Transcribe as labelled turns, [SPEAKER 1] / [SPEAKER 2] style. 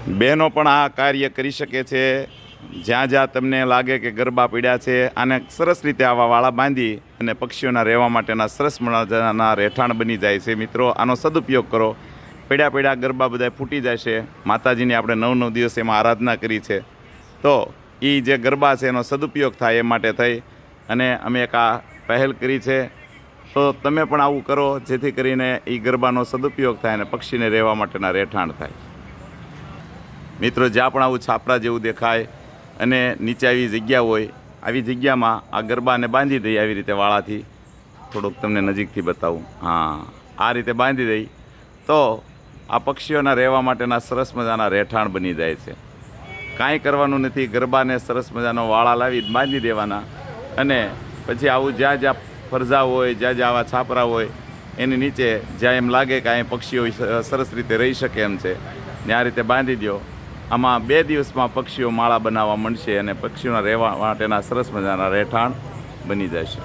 [SPEAKER 1] બહેનો પણ આ કાર્ય કરી શકે છે। જ્યાં જ્યાં તમને લાગે કે ગરબા પીડ્યા છે, આને સરસ રીતે આવા વાળા બાંધી અને પક્ષીઓના રહેવા માટેના સરસ મજાના રહેઠાણ બની જાય છે। મિત્રો, આનો સદુપયોગ કરો। પીડ્યા પીડ્યા ગરબા બધા ફૂટી જશે। માતાજીની આપણે 9 દિવસ એમાં આરાધના કરી છે, તો એ જે ગરબા છે એનો સદુપયોગ થાય એ માટે થઈ અને અમે એક આ પહેલ કરી છે। તો તમે પણ આવું કરો, જેથી કરીને એ ગરબાનો સદુપયોગ થાય અને પક્ષીને રહેવા માટેના રહેઠાણ થાય। મિત્રો, જ્યાં પણ આવું છાપરા જેવું દેખાય અને નીચે આવી જગ્યા હોય, આવી જગ્યામાં આ ગરબાને બાંધી દઈએ। આવી રીતે વાળાથી થોડુંક તમને નજીકથી બતાવું। હા, આ રીતે બાંધી દઈ તો આ પક્ષીઓના રહેવા માટેના સરસ મજાના રહેઠાણ બની જાય છે। કાંઈ કરવાનું નથી, ગરબાને સરસ મજાનો વાળા લાવી બાંધી દેવાના અને પછી આવું જ્યાં જ્યાં ફરજા હોય, જ્યાં જ્યાં આવા છાપરા હોય એની નીચે જ્યાં એમ લાગે કે અહીં પક્ષીઓ સરસ રીતે રહી શકે એમ છે, ને આ રીતે બાંધી દો। આમાં 2 દિવસમાં પક્ષીઓ માળા બનાવવા માંડશે અને પક્ષીઓના રહેવા માટેના સરસ મજાના રહેઠાણ બની જશે।